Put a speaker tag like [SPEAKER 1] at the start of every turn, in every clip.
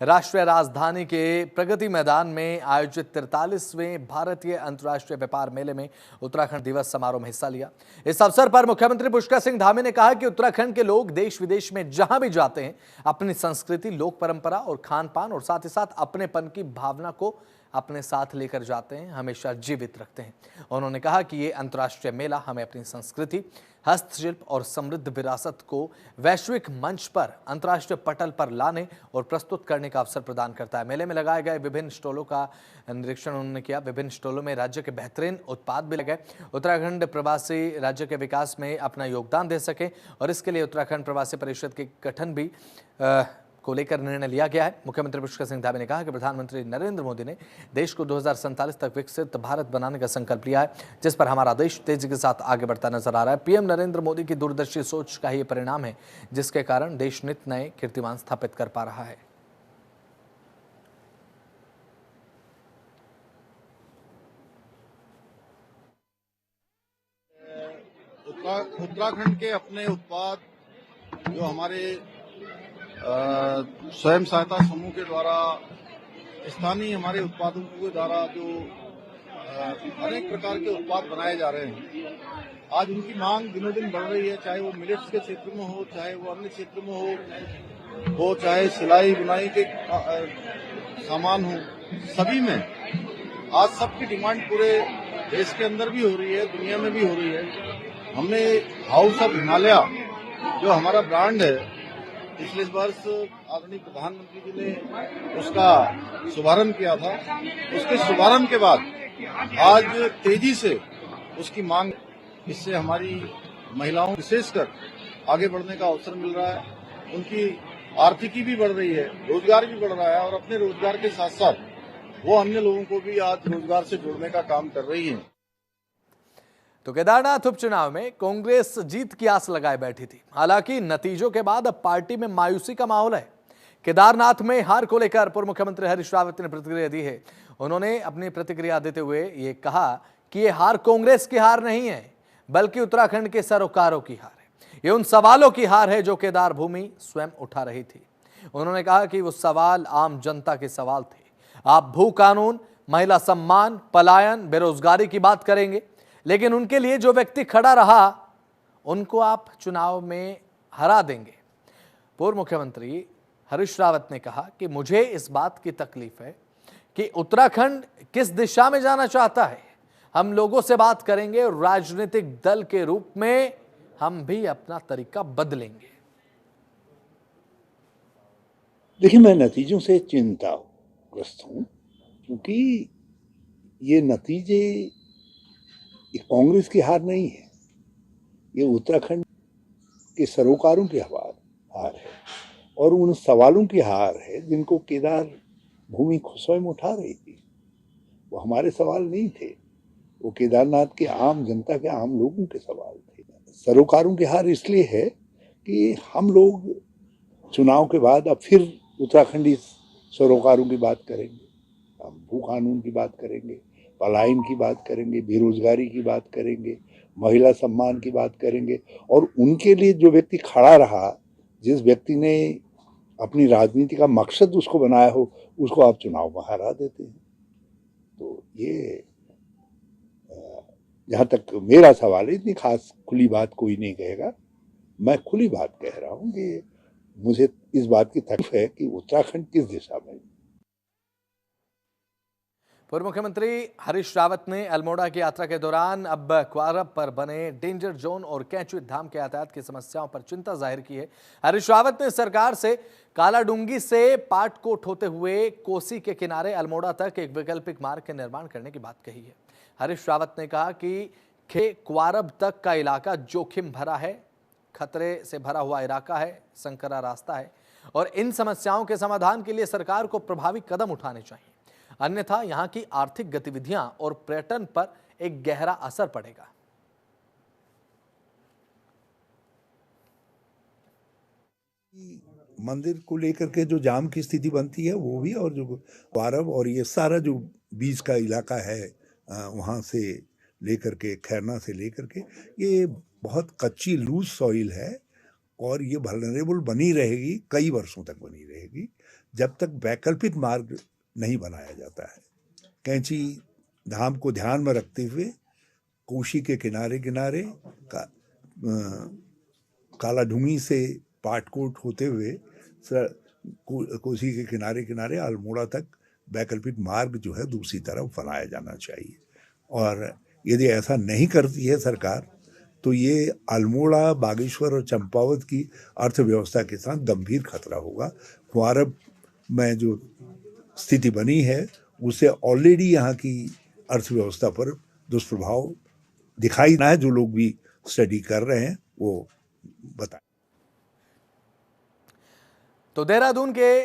[SPEAKER 1] राष्ट्रीय राजधानी के प्रगति मैदान में आयोजित 43वें भारतीय अंतर्राष्ट्रीय व्यापार मेले में उत्तराखंड दिवस समारोह में हिस्सा लिया। इस अवसर पर मुख्यमंत्री पुष्कर सिंह धामी ने कहा कि उत्तराखंड के लोग देश विदेश में जहां भी जाते हैं अपनी संस्कृति, लोक परंपरा और खान पान और साथ ही साथ अपनेपन की भावना को अपने साथ लेकर जाते हैं, हमेशा जीवित रखते हैं। उन्होंने कहा कि ये अंतर्राष्ट्रीय मेला हमें अपनी संस्कृति, हस्तशिल्प और समृद्ध विरासत को वैश्विक मंच पर, अंतर्राष्ट्रीय पटल पर लाने और प्रस्तुत करने का अवसर प्रदान करता है। मेले में लगाए गए विभिन्न स्टॉलों का निरीक्षण उन्होंने किया। विभिन्न स्टॉलों में राज्य के बेहतरीन उत्पाद भी लगे। उत्तराखंड प्रवासी राज्य के विकास में अपना योगदान दे सके और इसके लिए उत्तराखंड प्रवासी परिषद के गठन भी को लेकर निर्णय लिया गया है। मुख्यमंत्री पुष्कर सिंह धामी ने कहा कि प्रधानमंत्री नरेंद्र मोदी ने देश को 2047 तक विकसित भारत बनाने का संकल्प लिया है, जिस पर हमारा देश तेजी के साथ आगे बढ़ता नजर आ रहा है। पीएम नरेंद्र मोदी की दूरदर्शी सोच का ही परिणाम है, जिसके कारण देश नित नए कीर्तिमान स्थापित कर पा रहा है।
[SPEAKER 2] उत्तराखंड के अपने उत्पाद जो हमारे स्वयं सहायता समूह के द्वारा, स्थानीय हमारे उत्पादों के द्वारा जो अनेक प्रकार के उत्पाद बनाए जा रहे हैं, आज उनकी मांग दिनों दिन बढ़ रही है। चाहे वो मिलेट्स के क्षेत्र में हो, चाहे वो अन्य क्षेत्र में हो, चाहे सिलाई बुनाई के सामान हो, सभी में आज सबकी डिमांड पूरे देश के अंदर भी हो रही है, दुनिया में भी हो रही है। हमने हाउस ऑफ हिमालय जो हमारा ब्रांड है, पिछले वर्ष आदरणीय प्रधानमंत्री जी ने उसका शुभारंभ किया था। उसके शुभारंभ के बाद आज तेजी से उसकी मांग, इससे हमारी महिलाओं विशेषकर आगे बढ़ने का अवसर मिल रहा है। उनकी आर्थिकी भी बढ़ रही है, रोजगार भी बढ़ रहा है और अपने रोजगार के साथ साथ वो अन्य लोगों को भी आज रोजगार से जोड़ने का काम कर रही है।
[SPEAKER 1] तो केदारनाथ उपचुनाव में कांग्रेस जीत की आस लगाए बैठी थी। हालांकि नतीजों के बाद अब पार्टी में मायूसी का माहौल है। केदारनाथ में हार को लेकर पूर्व मुख्यमंत्री हरीश रावत ने प्रतिक्रिया दी है। उन्होंने अपनी प्रतिक्रिया देते हुए ये कहा कि ये हार कांग्रेस की हार नहीं है, बल्कि उत्तराखंड के सरोकारों की हार है। ये उन सवालों की हार है जो केदार भूमि स्वयं उठा रही थी। उन्होंने कहा कि वो सवाल आम जनता के सवाल थे। आप भू कानून, महिला सम्मान, पलायन, बेरोजगारी की बात करेंगे, लेकिन उनके लिए जो व्यक्ति खड़ा रहा उनको आप चुनाव में हरा देंगे। पूर्व मुख्यमंत्री हरीश रावत ने कहा कि मुझे इस बात की तकलीफ है कि उत्तराखंड किस दिशा में जाना चाहता है। हम लोगों से बात करेंगे और राजनीतिक दल के रूप में हम भी अपना तरीका बदलेंगे।
[SPEAKER 3] देखिए, मैं नतीजों से चिंताग्रस्त हूं, क्योंकि ये नतीजे ये कांग्रेस की हार नहीं है, ये उत्तराखंड के सरोकारों की हार है और उन सवालों की हार है जिनको केदार भूमि स्वयं उठा रही थी। वो हमारे सवाल नहीं थे, वो केदारनाथ के आम जनता के, आम लोगों के सवाल थे। सरोकारों की हार इसलिए है कि हम लोग चुनाव के बाद अब फिर उत्तराखंडी सरोकारों की बात करेंगे, हम भू कानून की बात करेंगे, पलायन की बात करेंगे, बेरोजगारी की बात करेंगे, महिला सम्मान की बात करेंगे और उनके लिए जो व्यक्ति खड़ा रहा, जिस व्यक्ति ने अपनी राजनीति का मकसद उसको बनाया हो, उसको आप चुनाव में हरा देते हैं। तो ये जहाँ तक मेरा सवाल है, इतनी खास खुली बात कोई नहीं कहेगा। मैं खुली बात कह रहा हूँ कि मुझे इस बात की तकलीफ है कि उत्तराखंड किस दिशा में।
[SPEAKER 1] पूर्व मुख्यमंत्री हरीश रावत ने अल्मोड़ा की यात्रा के दौरान अब क्वारब पर बने डेंजर जोन और कैचुत धाम के यातायात की समस्याओं पर चिंता जाहिर की है। हरीश रावत ने सरकार से कालाडूंगी से पाटकोट होते हुए कोसी के किनारे अल्मोड़ा तक एक वैकल्पिक मार्ग के निर्माण करने की बात कही है। हरीश रावत ने कहा कि क्वारब तक का इलाका जोखिम भरा है, खतरे से भरा हुआ इलाका है, संकरा रास्ता है और इन समस्याओं के समाधान के लिए सरकार को प्रभावी कदम उठाने चाहिए, अन्यथा यहां की आर्थिक गतिविधियां और पर्यटन पर एक गहरा असर पड़ेगा।
[SPEAKER 3] मंदिर को लेकर के जो जाम की स्थिति बनती है वो भी, और जो क्वारब और ये सारा जो बीच का इलाका है वहाँ से लेकर के खैरना से लेकर के, ये बहुत कच्ची लूज सॉइल है और ये वल्नरेबल बनी रहेगी, कई वर्षों तक बनी रहेगी। जब तक वैकल्पिक मार्ग नहीं बनाया जाता है। कैंची धाम को ध्यान में रखते हुए कोसी के किनारे किनारे कालाढूंगी से पाटकोट होते हुए कोसी के किनारे किनारे अल्मोड़ा तक वैकल्पिक मार्ग जो है दूसरी तरफ बनाया जाना चाहिए। और यदि ऐसा नहीं करती है सरकार तो ये अल्मोड़ा, बागेश्वर और चंपावत की अर्थव्यवस्था के साथ गंभीर खतरा होगा। कुंवारब में जो स्थिति बनी है उससे ऑलरेडी यहाँ की अर्थव्यवस्था पर दुष्प्रभाव दिखाई ना है। जो लोग भी स्टडी कर रहे हैं वो बताएं।
[SPEAKER 1] तो देहरादून के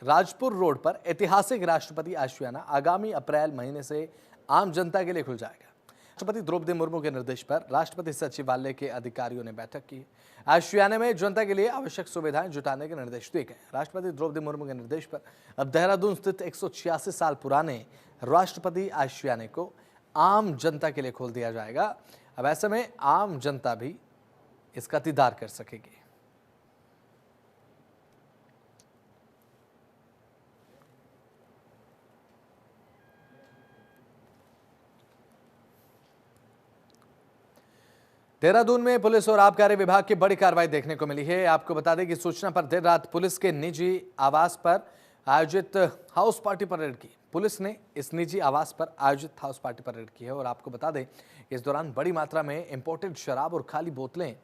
[SPEAKER 1] राजपुर रोड पर ऐतिहासिक राष्ट्रपति आशियाना आगामी अप्रैल महीने से आम जनता के लिए खुल जाएगा। राष्ट्रपति द्रौपदी मुर्मू के निर्देश पर राष्ट्रपति सचिवालय के अधिकारियों ने बैठक की। आशियाने में जनता के लिए आवश्यक सुविधाएं जुटाने के निर्देश दिए गए। राष्ट्रपति द्रौपदी मुर्मू के निर्देश पर अब देहरादून स्थित 186 साल पुराने राष्ट्रपति आशियाने को आम जनता के लिए खोल दिया जाएगा। अब ऐसे में आम जनता भी इसका दीदार कर सकेगी। देहरादून में पुलिस और आबकारी विभाग की बड़ी कार्रवाई देखने को मिली है। आपको बता दें कि सूचना पर देर रात पुलिस के निजी आवास पर आयोजित हाउस पार्टी परेड की। पुलिस ने इस निजी आवास पर आयोजित हाउस पार्टी परेड की है और आपको बता दें इस दौरान बड़ी मात्रा में इंपोर्टेड शराब और खाली बोतलें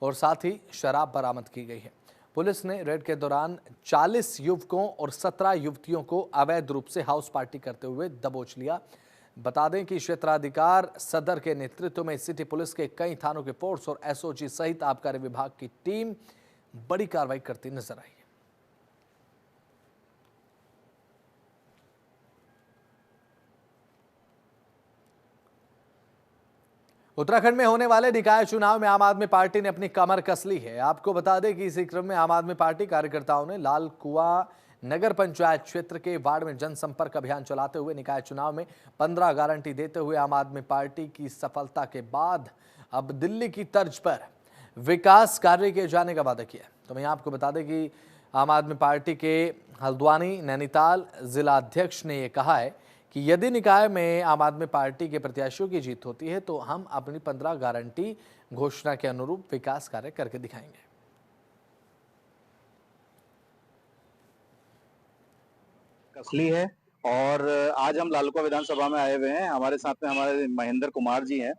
[SPEAKER 1] और साथ ही शराब बरामद की गई है। पुलिस ने रेड के दौरान 40 युवकों और 17 युवतियों को अवैध रूप से हाउस पार्टी करते हुए दबोच लिया। बता दें कि क्षेत्राधिकार सदर के नेतृत्व में सिटी पुलिस के कई थानों के फोर्स और एसओजी सहित आबकारी विभाग की टीम बड़ी कार्रवाई करती नजर आई। उत्तराखंड में होने वाले निकाय चुनाव में आम आदमी पार्टी ने अपनी कमर कस ली है। आपको बता दें कि इसी क्रम में आम आदमी पार्टी कार्यकर्ताओं ने लाल कुआं नगर पंचायत क्षेत्र के वार्ड में जनसंपर्क अभियान चलाते हुए निकाय चुनाव में 15 गारंटी देते हुए आम आदमी पार्टी की सफलता के बाद अब दिल्ली की तर्ज पर विकास कार्य किए जाने का वादा किया। तो मैं आपको बता दें कि आम आदमी पार्टी के हल्द्वानी नैनीताल जिला अध्यक्ष ने यह कहा है कि यदि निकाय में आम आदमी पार्टी के प्रत्याशियों की जीत होती है तो हम अपनी 15 गारंटी घोषणा के अनुरूप विकास कार्य करके दिखाएंगे।
[SPEAKER 4] असली है और आज हम लालकुआ विधानसभा में आए हुए हैं। हमारे साथ में हमारे महेंद्र कुमार जी हैं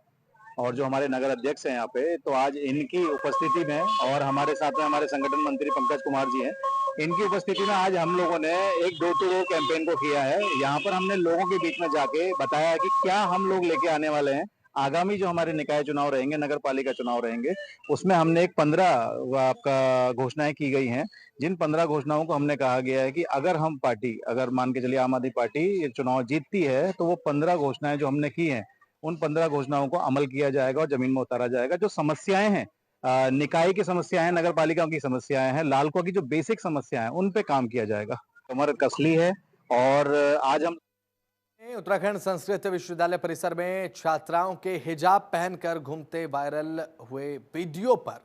[SPEAKER 4] और जो हमारे नगर अध्यक्ष हैं यहाँ पे, तो आज इनकी उपस्थिति में और हमारे साथ में हमारे संगठन मंत्री पंकज कुमार जी हैं, इनकी उपस्थिति में आज हम लोगों ने एक डोर टू डोर कैंपेन को किया है। यहाँ पर हमने लोगों के बीच में जाके बताया है कि क्या हम लोग लेके आने वाले हैं। आगामी जो हमारे निकाय चुनाव रहेंगे, नगर पालिका चुनाव रहेंगे, उसमें हमने एक 15 आपका घोषणाएं की गई हैं। जिन 15 घोषणाओं को हमने कहा गया है कि अगर हम पार्टी, अगर मान के चलिए आम आदमी पार्टी ये चुनाव जीतती है तो वो 15 घोषणाएं जो हमने की हैं, उन 15 घोषणाओं को अमल किया जाएगा और जमीन में उतारा जाएगा। जो समस्याएं हैं, निकाय की समस्याएं, नगर पालिकाओं की समस्याएं हैं, लालकुआ की जो बेसिक समस्याएं हैं, उन पे काम किया जाएगा। कमर कसली है और आज हम
[SPEAKER 1] उत्तराखंड संस्कृत विश्वविद्यालय परिसर में छात्राओं के हिजाब पहनकर घूमते वायरल हुए वीडियो पर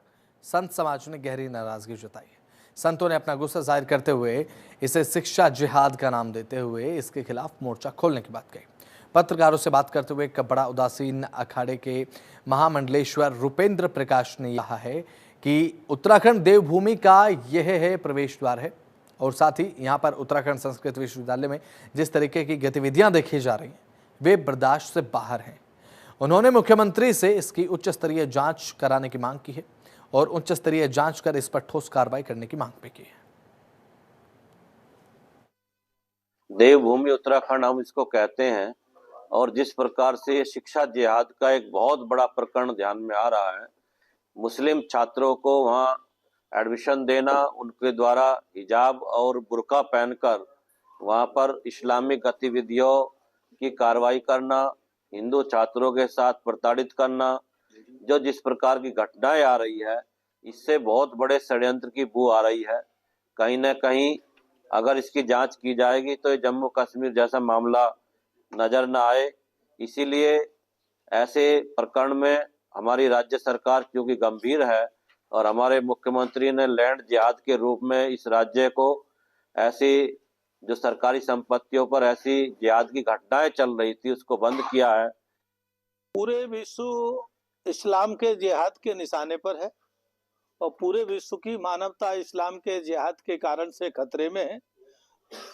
[SPEAKER 1] संत समाज ने गहरी नाराजगी जताई है। संतों ने अपना गुस्सा जाहिर करते हुए इसे शिक्षा जिहाद का नाम देते हुए इसके खिलाफ मोर्चा खोलने की बात कही। पत्रकारों से बात करते हुए बड़ा उदासीन अखाड़े के महामंडलेश्वर रुपेंद्र प्रकाश ने कहा है कि उत्तराखंड देवभूमि का यह है प्रवेश द्वार है और साथ ही यहाँ पर उत्तराखंड संस्कृत विश्वविद्यालय में जिस तरीके की गतिविधियां देखी जा रही हैं वे बर्दाश्त से बाहर हैं। उन्होंने मुख्यमंत्री से इसकी उच्च स्तरीय जांच कराने की मांग की है और उच्च स्तरीय जांच कर इस पर ठोस कार्रवाई करने की मांग भी की है।
[SPEAKER 5] देवभूमि उत्तराखंड हम इसको कहते हैं और जिस प्रकार से शिक्षा जिहाद का एक बहुत बड़ा प्रकरण ध्यान में आ रहा है, मुस्लिम छात्रों को वहाँ एडमिशन देना, उनके द्वारा हिजाब और बुर्का पहनकर वहाँ पर इस्लामिक गतिविधियों की कार्रवाई करना, हिंदू छात्रों के साथ प्रताड़ित करना, जो जिस प्रकार की घटनाएं आ रही है, इससे बहुत बड़े षड्यंत्र की बू आ रही है। कहीं न कहीं अगर इसकी जांच की जाएगी तो ये जम्मू कश्मीर जैसा मामला नजर न आए। इसीलिए ऐसे प्रकरण में हमारी राज्य सरकार क्योंकि गंभीर है और हमारे मुख्यमंत्री ने लैंड जिहाद के रूप में इस राज्य को ऐसी जो सरकारी संपत्तियों पर ऐसी जिहाद की घटनाएं चल रही थी उसको बंद किया है।
[SPEAKER 6] पूरे विश्व इस्लाम के जिहाद के निशाने पर है और पूरे विश्व की मानवता इस्लाम के जिहाद के कारण से खतरे में है।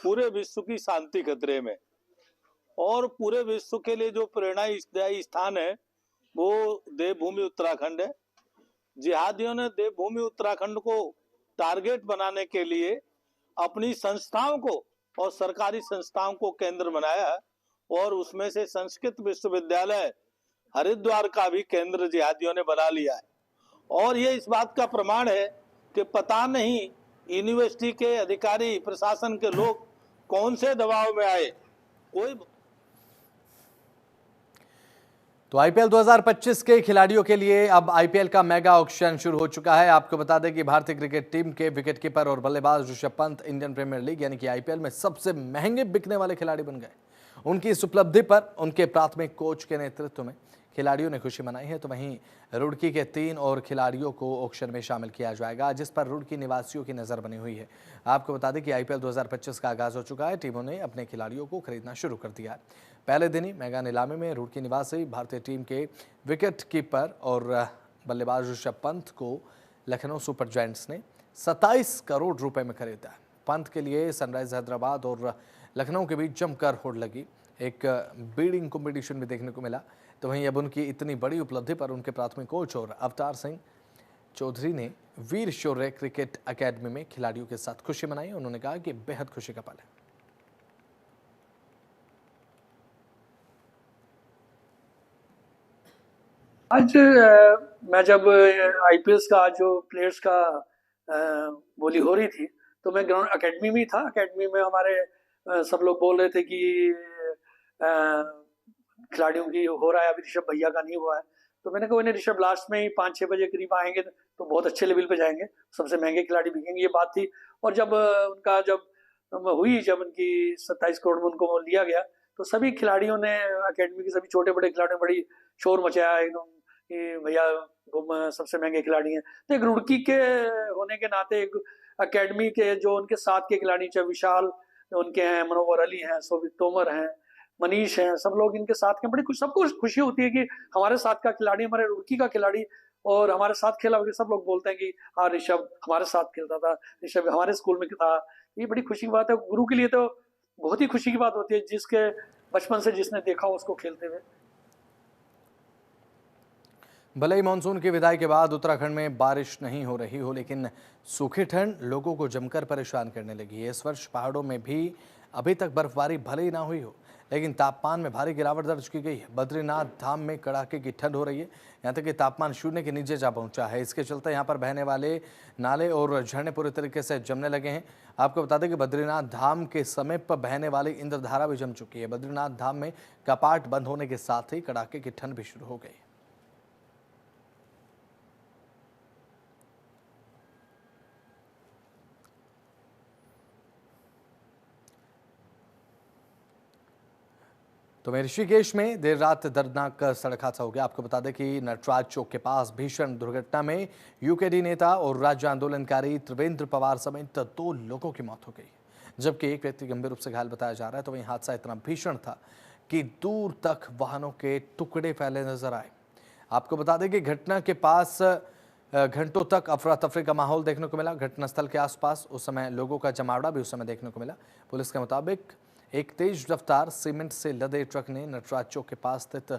[SPEAKER 6] पूरे विश्व की शांति खतरे में और पूरे विश्व के लिए जो प्रेरणादायी स्थान है वो देवभूमि उत्तराखंड है। जिहादियों ने देवभूमि उत्तराखंड को टारगेट बनाने के लिए अपनी संस्थाओं को और सरकारी संस्थाओं को केंद्र बनाया है और उसमें से संस्कृत विश्वविद्यालय हरिद्वार का भी केंद्र जिहादियों ने बना लिया है। और ये इस बात का प्रमाण है कि पता नहीं यूनिवर्सिटी के अधिकारी प्रशासन के लोग कौन से दबाव में आए। कोई
[SPEAKER 1] तो आईपीएल 2025 के खिलाड़ियों के लिए अब आईपीएल का मेगा ऑक्शन शुरू हो चुका है। आपको बता दें कि भारतीय क्रिकेट टीम के विकेटकीपर और बल्लेबाज Rishabh Pant Indian Premier League यानी कि आईपीएल में सबसे महंगे बिकने वाले खिलाड़ी बन गए। उनकी इस उपलब्धि पर उनके प्राथमिक कोच के नेतृत्व में खिलाड़ियों ने खुशी मनाई है। तो वहीं रुड़की के 3 और खिलाड़ियों को ऑक्शन में शामिल किया जाएगा, जिस पर रुड़की निवासियों की नज़र बनी हुई है। आपको बता दें कि आईपीएल 2025 का आगाज हो चुका है। टीमों ने अपने खिलाड़ियों को खरीदना शुरू कर दिया है। पहले दिन ही मेगा नीलामी में रुड़की निवासी भारतीय टीम के विकेट कीपर और बल्लेबाज ऋषभ पंत को लखनऊ सुपर जायंट्स ने 27 करोड़ रुपए में खरीदा है। पंत के लिए सनराइज हैदराबाद और लखनऊ के बीच जमकर होड़ लगी। एक बीडिंग कॉम्पिटिशन भी देखने को मिला। तो वहीं अब उनकी इतनी बड़ी उपलब्धि पर उनके प्राथमिक कोच और अवतार सिंह चौधरी ने वीर शौर्य क्रिकेट अकेडमी में खिलाड़ियों के साथ खुशी मनाई। उन्होंने कहा कि बेहद खुशी का पल है।
[SPEAKER 7] आज मैं जब आईपीएल का जो प्लेयर्स का बोली हो रही थी तो मैं ग्राउंड अकेडमी में था। अकेडमी में हमारे सब लोग बोल रहे थे कि खिलाड़ियों की हो रहा है, अभी ऋषभ भैया का नहीं हुआ है। तो मैंने कहा इन्हें ऋषभ लास्ट में ही 5-6 बजे करीब आएंगे तो बहुत अच्छे लेवल पे जाएंगे, सबसे महंगे खिलाड़ी बिकेंगे, ये बात थी। और जब उनकी 27 करोड़ में उनको लिया गया तो सभी खिलाड़ियों ने, अकेडमी के सभी छोटे बड़े खिलाड़ियों ने बड़ी शोर मचाया एकदम कि भैया वो सबसे महंगे खिलाड़ी हैं। तो एक रुड़की के होने के नाते एक अकेडमी के जो उनके साथ के खिलाड़ी, चाहे विशाल उनके हैं, मनोवर अली हैं, सोबित तोमर हैं, मनीष हैं, सब लोग इनके साथ के, बड़ी सबको खुशी होती है कि हमारे साथ का खिलाड़ी, हमारे रुड़की का खिलाड़ी और हमारे साथ खेला। सब लोग बोलते हैं कि हाँ ऋषभ हमारे साथ खेलता था, ऋषभ हमारे स्कूल में था। ये बड़ी खुशी की बात है। गुरु के लिए तो बहुत ही खुशी की बात होती है, जिसके बचपन से जिसने देखा उसको खेलते हुए।
[SPEAKER 1] भले ही मानसून की विदाई के बाद उत्तराखंड में बारिश नहीं हो रही हो, लेकिन सूखी ठंड लोगों को जमकर परेशान करने लगी है। इस वर्ष पहाड़ों में भी अभी तक बर्फबारी भले ही ना हुई हो, लेकिन तापमान में भारी गिरावट दर्ज की गई है। बद्रीनाथ धाम में कड़ाके की ठंड हो रही है, यहाँ तक कि तापमान 0 के नीचे जा पहुंचा है। इसके चलते यहाँ पर बहने वाले नाले और झरने पूरी तरीके से जमने लगे हैं। आपको बता दें कि बद्रीनाथ धाम के समीप बहने वाली इंद्रधारा भी जम चुकी है। बद्रीनाथ धाम में कपाट बंद होने के साथ ही कड़ाके की ठंड भी शुरू हो गई। तो ऋषिकेश में देर रात दर्दनाक सड़क हादसा हो गया। आपको बता दें कि नटराज चौक के पास भीषण दुर्घटना में यूकेडी नेता और राज्य आंदोलनकारी त्रिवेंद्र पवार समेत 2 लोगों की मौत हो गई, जबकि एक व्यक्ति गंभीर रूप से घायल बताया जा रहा है। तो वहीं हादसा इतना भीषण था कि दूर तक वाहनों के टुकड़े फैले नजर आए। आपको बता दें कि घटना के पास घंटों तक अफरा तफरी का माहौल देखने को मिला। घटनास्थल के आसपास उस समय लोगों का जमावड़ा भी उस समय देखने को मिला। पुलिस के मुताबिक एक तेज रफ्तार सीमेंट से लदे ट्रक ने नटराज चौक के पास स्थित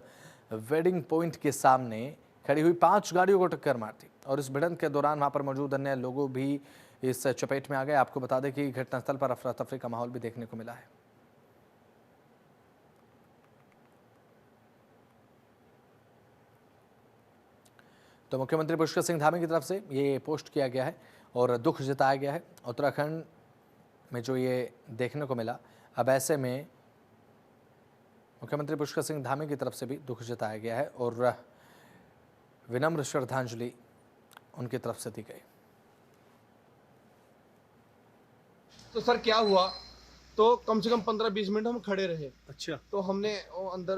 [SPEAKER 1] वेडिंग पॉइंट के सामने खड़ी हुई 5 गाड़ियों को टक्कर मार दी और इस भिड़ंत के दौरान वहां पर मौजूद अन्य लोगों भी इस चपेट में आ गए। आपको बता दें कि घटनास्थल पर अफरा तफरी का माहौल भी देखने को मिला है। तो मुख्यमंत्री पुष्कर सिंह धामी की तरफ से ये पोस्ट किया गया है और दुख जताया गया है उत्तराखंड में जो ये देखने को मिला। अब ऐसे में मुख्यमंत्री पुष्कर सिंह धामी की तरफ से भी दुख जताया गया है और विनम्र श्रद्धांजलि उनकी तरफ से दी गई।
[SPEAKER 8] तो सर क्या हुआ, तो कम से कम 15-20 मिनट हम खड़े रहे।
[SPEAKER 9] अच्छा।
[SPEAKER 8] तो हमने अंदर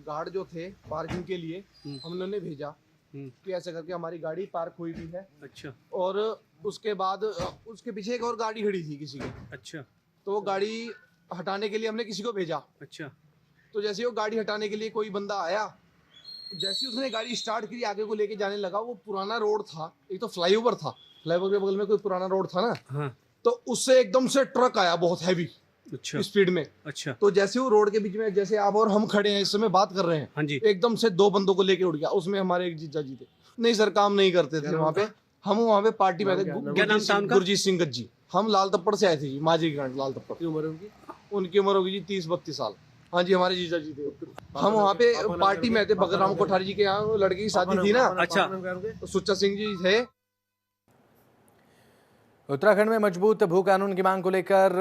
[SPEAKER 8] गार्ड जो थे पार्किंग के लिए हमने उन्हें भेजा कि ऐसे करके हमारी गाड़ी पार्क हुई भी है।
[SPEAKER 9] अच्छा।
[SPEAKER 8] और उसके बाद उसके पीछे एक और गाड़ी खड़ी थी किसी की।
[SPEAKER 9] अच्छा
[SPEAKER 8] तो वो गाड़ी हटाने के लिए हमने किसी को भेजा।
[SPEAKER 9] अच्छा
[SPEAKER 8] तो जैसे ही वो गाड़ी हटाने के लिए कोई बंदा आया, जैसे ही उसने गाड़ी स्टार्ट करी आगे को लेके जाने लगा, वो पुराना रोड था, एक तो फ्लाईओवर था, फ्लाईओवर के बगल में कोई पुराना रोड था ना,
[SPEAKER 9] हाँ
[SPEAKER 8] तो उससे एकदम से ट्रक आया बहुत हैवी
[SPEAKER 9] अच्छा
[SPEAKER 8] स्पीड में।
[SPEAKER 9] अच्छा
[SPEAKER 8] तो जैसे वो रोड के बीच में, जैसे आप और हम खड़े हैं इस समय बात कर रहे हैं,
[SPEAKER 9] हाँ जी
[SPEAKER 8] एकदम से दो बंदों को लेके उड़ गया। उसमें हमारे एक जीजा जी थे। नहीं सर, काम नहीं करते थे वहाँ पे, हम वहाँ पे पार्टी में थे।
[SPEAKER 9] क्या नाम था उनका?
[SPEAKER 8] गुरजीत सिंह गज्जी। हम लाल तप्पड़ से आए थे जी, माजी ग्रांट लाल तप्पड़। की उम्र उनकी? उनकी उम्र होगी जी 30-32 साल। हाँ जी, हमारे जीजा जी थे। हम वहाँ पे पार्टी में थे, बगराम कोठारी जी के यहाँ वो लड़के की शादी थी ना।
[SPEAKER 9] अच्छा
[SPEAKER 8] तो सुच्चा सिंह जी थे।
[SPEAKER 1] उत्तराखंड में मजबूत भू कानून की मांग को लेकर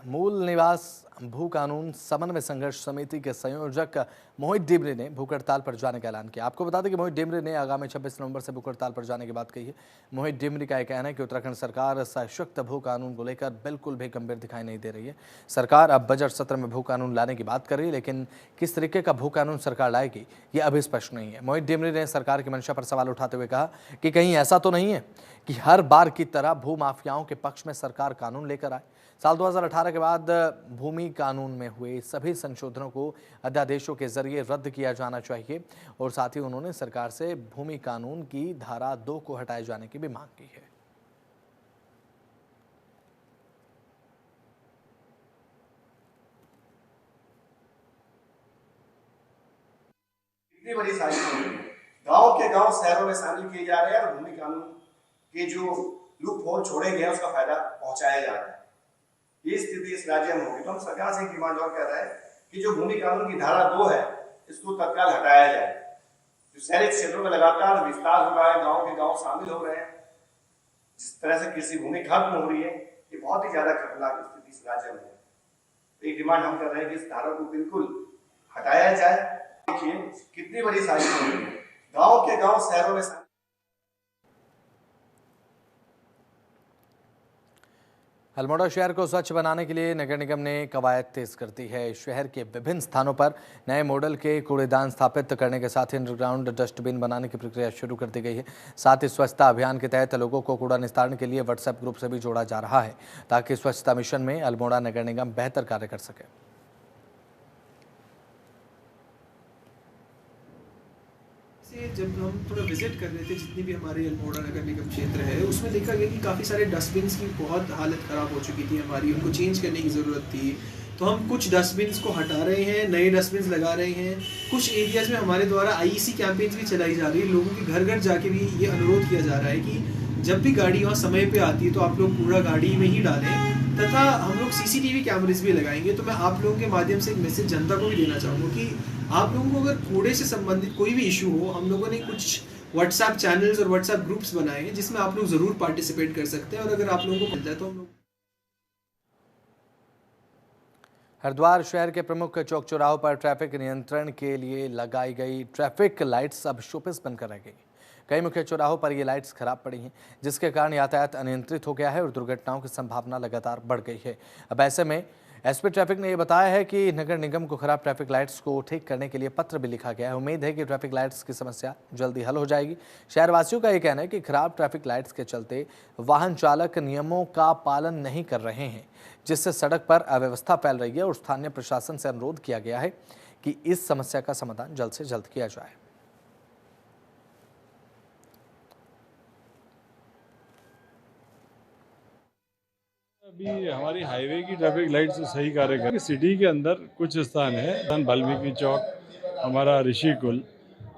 [SPEAKER 1] मूल निवास भू कानून समन्वय संघर्ष समिति के संयोजक मोहित डिमरी ने भूख हड़ताल पर जाने का ऐलान किया। आपको बता दें कि मोहित डिमरी ने आगामी 26 नवंबर से भूख हड़ताल पर जाने की बात कही है। मोहित डिमरी का यह कहना है कि उत्तराखंड सरकार सशक्त भू कानून को लेकर बिल्कुल भी गंभीर दिखाई नहीं दे रही है। सरकार अब बजट सत्र में भू कानून लाने की बात कर रही है, लेकिन किस तरीके का भू कानून सरकार लाएगी ये अभी स्पष्ट नहीं है। मोहित डिमरी ने सरकार की मंशा पर सवाल उठाते हुए कहा कि कहीं ऐसा तो नहीं है कि हर बार की तरह भू माफियाओं के पक्ष में सरकार कानून लेकर आए। साल 2018 के बाद भूमि कानून में हुए सभी संशोधनों को अध्यादेशों के जरिए रद्द किया जाना चाहिए और साथ ही उन्होंने सरकार से भूमि कानून की धारा 2 को हटाए जाने की भी मांग की है।
[SPEAKER 10] इतनी बड़ी साजिश हो रही है, गांव के गांव शहरों में शामिल किए जा रहे हैं और भूमि कानून के जो लूप होल छोड़े गए उसका फायदा पहुंचाया जा रहा है। ये स्थिति इस राज्य में होगी तो हम सरकार से एक डिमांड और कर रहे हैं कि जो भूमि कानून की धारा 2 है इसको तत्काल हटाया जाए। जो शहरी क्षेत्रों में लगातार विस्तार हो रहा है, गांव के गांव शामिल हो रहे हैं, जिस तरह से कृषि भूमि खत्म हो रही है, ये बहुत ही ज्यादा खतरनाक स्थिति इस राज्य में है। एक डिमांड हम कर रहे हैं कि इस धारा को बिल्कुल हटाया जाए। देखिए कितनी बड़ी साजिश हो रही है, गांव के गांव शहरों में।
[SPEAKER 1] अल्मोड़ा शहर को स्वच्छ बनाने के लिए नगर निगम ने कवायद तेज कर दी है। शहर के विभिन्न स्थानों पर नए मॉडल के कूड़ेदान स्थापित करने के साथ ही अंडरग्राउंड डस्टबिन बनाने की प्रक्रिया शुरू कर दी गई है। साथ ही स्वच्छता अभियान के तहत लोगों को कूड़ा निस्तारण के लिए व्हाट्सएप ग्रुप से भी जोड़ा जा रहा है ताकि स्वच्छता मिशन में अल्मोड़ा नगर निगम बेहतर कार्य कर सके।
[SPEAKER 11] जब हम थोड़ा विजिट कर रहे थे जितनी भी हमारे अल्मोड़ा नगर निगम क्षेत्र है उसमें देखा गया कि काफ़ी सारे डस्टबिन्स की बहुत हालत ख़राब हो चुकी थी हमारी, उनको चेंज करने की ज़रूरत थी। तो हम कुछ डस्टबिन्स को हटा रहे हैं, नए डस्टबिन्स लगा रहे हैं। कुछ एरियाज़ में हमारे द्वारा आईईसी कैंपेन्स भी चलाई जा रही है। लोगों के घर घर जाके भी ये अनुरोध किया जा रहा है कि जब भी गाड़ी वहाँ समय पर आती है तो आप लोग कूड़ा गाड़ी में ही डालें, तथा हम लोग सीसीटीवी कैमरेज भी लगाएंगे। तो मैं आप लोगों के माध्यम से एक मैसेज जनता को भी देना चाहूँगा कि आप लोगों को अगर कूड़े से संबंधित कोई भी इशू हो, हम लोगों ने कुछ व्हाट्सएप चैनल्स और व्हाट्सएप ग्रुप्स बनाए हैं जिसमें आप लोग ज़रूर पार्टिसिपेट कर सकते हैं और अगर आप लोगों को मिलता है तो हम लोग।
[SPEAKER 1] हरिद्वार शहर के प्रमुख चौक चौराहों पर ट्रैफिक नियंत्रण के लिए लगाई गई ट्रैफिक लाइट्स अब शोपीस बनकर रह गई। कई मुख्य चौराहों पर ये लाइट्स खराब पड़ी हैं जिसके कारण यातायात अनियंत्रित हो गया है और दुर्घटनाओं की संभावना लगातार बढ़ गई है। अब ऐसे में एसपी ट्रैफिक ने यह बताया है कि नगर निगम को खराब ट्रैफिक लाइट्स को ठीक करने के लिए पत्र भी लिखा गया है। उम्मीद है कि ट्रैफिक लाइट्स की समस्या जल्दी हल हो जाएगी। शहरवासियों का यह कहना है कि खराब ट्रैफिक लाइट्स के चलते वाहन चालक नियमों का पालन नहीं कर रहे हैं जिससे सड़क पर अव्यवस्था फैल रही है और स्थानीय प्रशासन से अनुरोध किया गया है कि इस समस्या का समाधान जल्द से जल्द किया जाए।
[SPEAKER 12] अभी हमारी हाईवे की ट्रैफिक लाइट से सही कार्य कर सिटी के अंदर कुछ स्थान है, वाल्मीकि चौक, हमारा ऋषि कुल,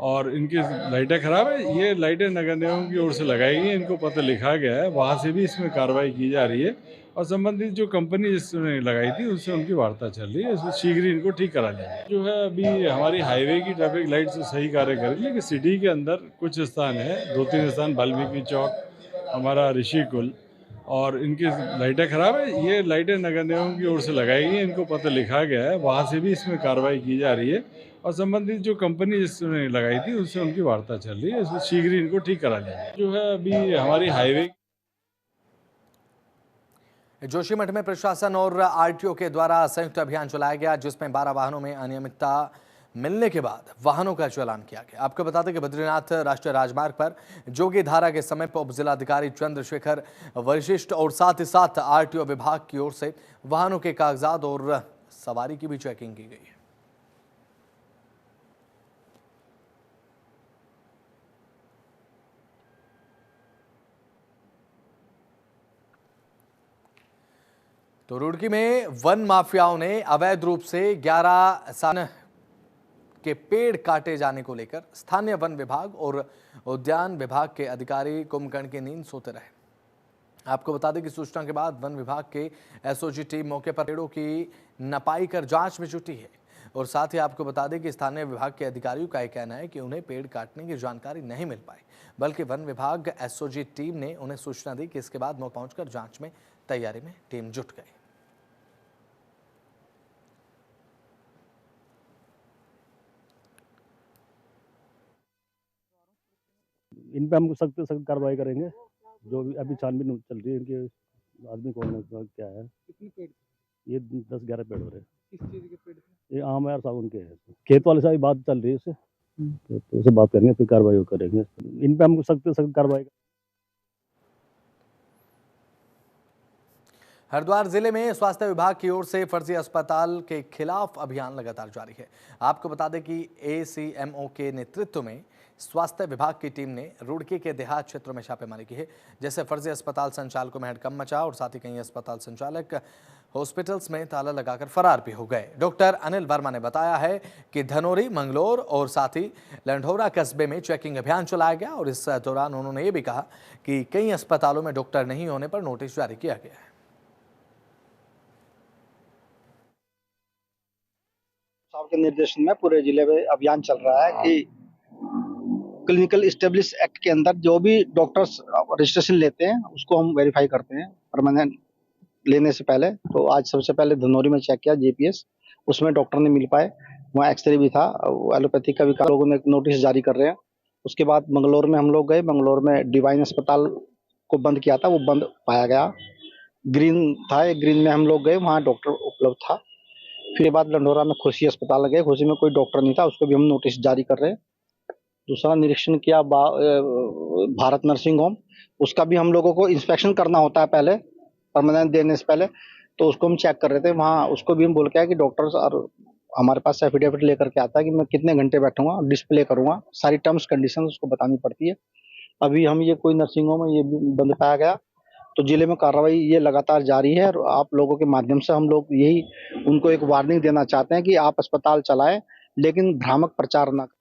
[SPEAKER 12] और इनकी लाइटें खराब है। ये लाइटें नगर निगम की ओर से लगाई गई, इनको पत्र लिखा गया है, वहाँ से भी इसमें कार्रवाई की जा रही है और संबंधित जो कंपनी जिसने लगाई थी उससे उनकी वार्ता चल रही है। इसमें शीघ्र ही इनको ठीक करा जाए। जो है अभी हमारी हाईवे की ट्रैफिक लाइट से सही कार्य कर रही है, लेकिन सिटी के अंदर कुछ स्थान है, 2-3 स्थान, वाल्मीकि चौक, हमारा ऋषि कुल, और इनकी लाइटें खराब है। ये लाइटें नगर निगम की ओर से लगाई गई, इनको पत्र लिखा गया है, वहाँ से भी इसमें कार्रवाई की जा रही है और संबंधित जो कंपनी जिसने लगाई थी उससे उनकी वार्ता चल रही है। इसमें शीघ्र ही इनको ठीक करा जाए। जो है अभी हमारी हाईवे
[SPEAKER 1] जोशीमठ में प्रशासन और आरटीओ के द्वारा संयुक्त अभियान चलाया गया जिसमें 12 वाहनों में अनियमितता मिलने के बाद वाहनों का चालान किया गया। आपको बता दें कि बद्रीनाथ राष्ट्रीय राजमार्ग पर जोगी धारा के समय पर उप जिलाधिकारी चंद्रशेखर वशिष्ठ और साथ ही साथ आरटीओ विभाग की ओर से वाहनों के कागजात और सवारी की भी चेकिंग की गई है। तो रुड़की में वन माफियाओं ने अवैध रूप से 11 सान के पेड़ काटे जाने को लेकर स्थानीय वन विभाग और उद्यान विभाग के अधिकारी कुंभकर्ण की नींद सोते रहे। आपको बता दें कि सूचना के बाद वन विभाग के एसओजी टीम मौके पर पेड़ों की नपाई कर जांच में जुटी है और साथ ही आपको बता दें कि स्थानीय विभाग के अधिकारियों का यह कहना है कि उन्हें पेड़ काटने की जानकारी नहीं मिल पाई, बल्कि वन विभाग एसओजी टीम ने उन्हें सूचना दी कि इसके बाद मौके पहुंचकर जांच में तैयारी में टीम जुट गई।
[SPEAKER 9] इन पे हम सख्त सख्त कार्रवाई करेंगे। जो भी अभी छानबीन चल रही है इनके आदमी कौन है, क्या है।
[SPEAKER 11] कितने पेड़?
[SPEAKER 9] ये 10-11 पेड़ हो रहे हैं।
[SPEAKER 11] किस चीज के पेड़ थे?
[SPEAKER 9] ये आम है और सागौन के हैं। खेत वाले से बात चल रही है इससे, तो उससे बात करेंगे, फिर कार्रवाई करेंगे। इन पे हम सख्त सख्त कार्रवाई।
[SPEAKER 1] हरिद्वार जिले में स्वास्थ्य विभाग की ओर से फर्जी अस्पताल के खिलाफ अभियान लगातार जारी है। आपको बता दें कि एसीएमओ के नेतृत्व में स्वास्थ्य विभाग की टीम ने रुड़की के देहात क्षेत्रों में छापेमारी की है, जैसे फर्जी अस्पताल संचालकों में हड़कंप मचा और साथ ही कई अस्पताल संचालक हॉस्पिटल्स में ताला लगाकर फरार भी हो गए। डॉक्टर अनिल वर्मा ने बताया है कि धनोरी, मंगलोर और साथ ही लंढौरा कस्बे में चेकिंग अभियान चलाया गया और इस दौरान उन्होंने ये भी कहा कि कई अस्पतालों में डॉक्टर नहीं होने पर नोटिस जारी किया गया है।
[SPEAKER 13] साहब के निर्देशन में पूरे जिले में अभियान चल रहा है कि क्लिनिकल एस्टेब्लिश एक्ट के अंदर जो भी डॉक्टर्स रजिस्ट्रेशन लेते हैं उसको हम वेरीफाई करते हैं परमानेंट लेने से पहले। तो आज सबसे पहले धनौरी में चेक किया जीपीएस, उसमें डॉक्टर नहीं मिल पाए, वहाँ एक्सरे भी था, एलोपैथी का भी लोगों ने नोटिस जारी कर रहे हैं। उसके बाद मंगलौर में हम लोग गए, मंगलौर में डिवाइन अस्पताल को बंद किया था, वो बंद पाया गया। ग्रीन था, ग्रीन में हम लोग गए, वहाँ डॉक्टर उपलब्ध था। फिर बाद लंढौरा में खुशी अस्पताल गए, खुशी में कोई डॉक्टर नहीं था, उसको भी हम नोटिस जारी कर रहे हैं। दूसरा निरीक्षण किया भारत नर्सिंग होम, उसका भी हम लोगों को इंस्पेक्शन करना होता है पहले परमानेंट देने से पहले, तो उसको हम चेक कर रहे थे। वहाँ उसको भी हम बोल के आए कि डॉक्टर्स और हमारे पास एफिडेविट लेकर के आता है कि मैं कितने घंटे बैठूंगा, डिस्प्ले करूंगा, सारी टर्म्स कंडीशन उसको बतानी पड़ती है। अभी हम ये कोई नर्सिंग होम है ये भी बंद पाया गया। तो जिले में कार्रवाई ये लगातार जारी है और आप लोगों के माध्यम से हम लोग यही उनको एक वार्निंग देना चाहते हैं कि आप अस्पताल चलाएं लेकिन भ्रामक प्रचार न करें।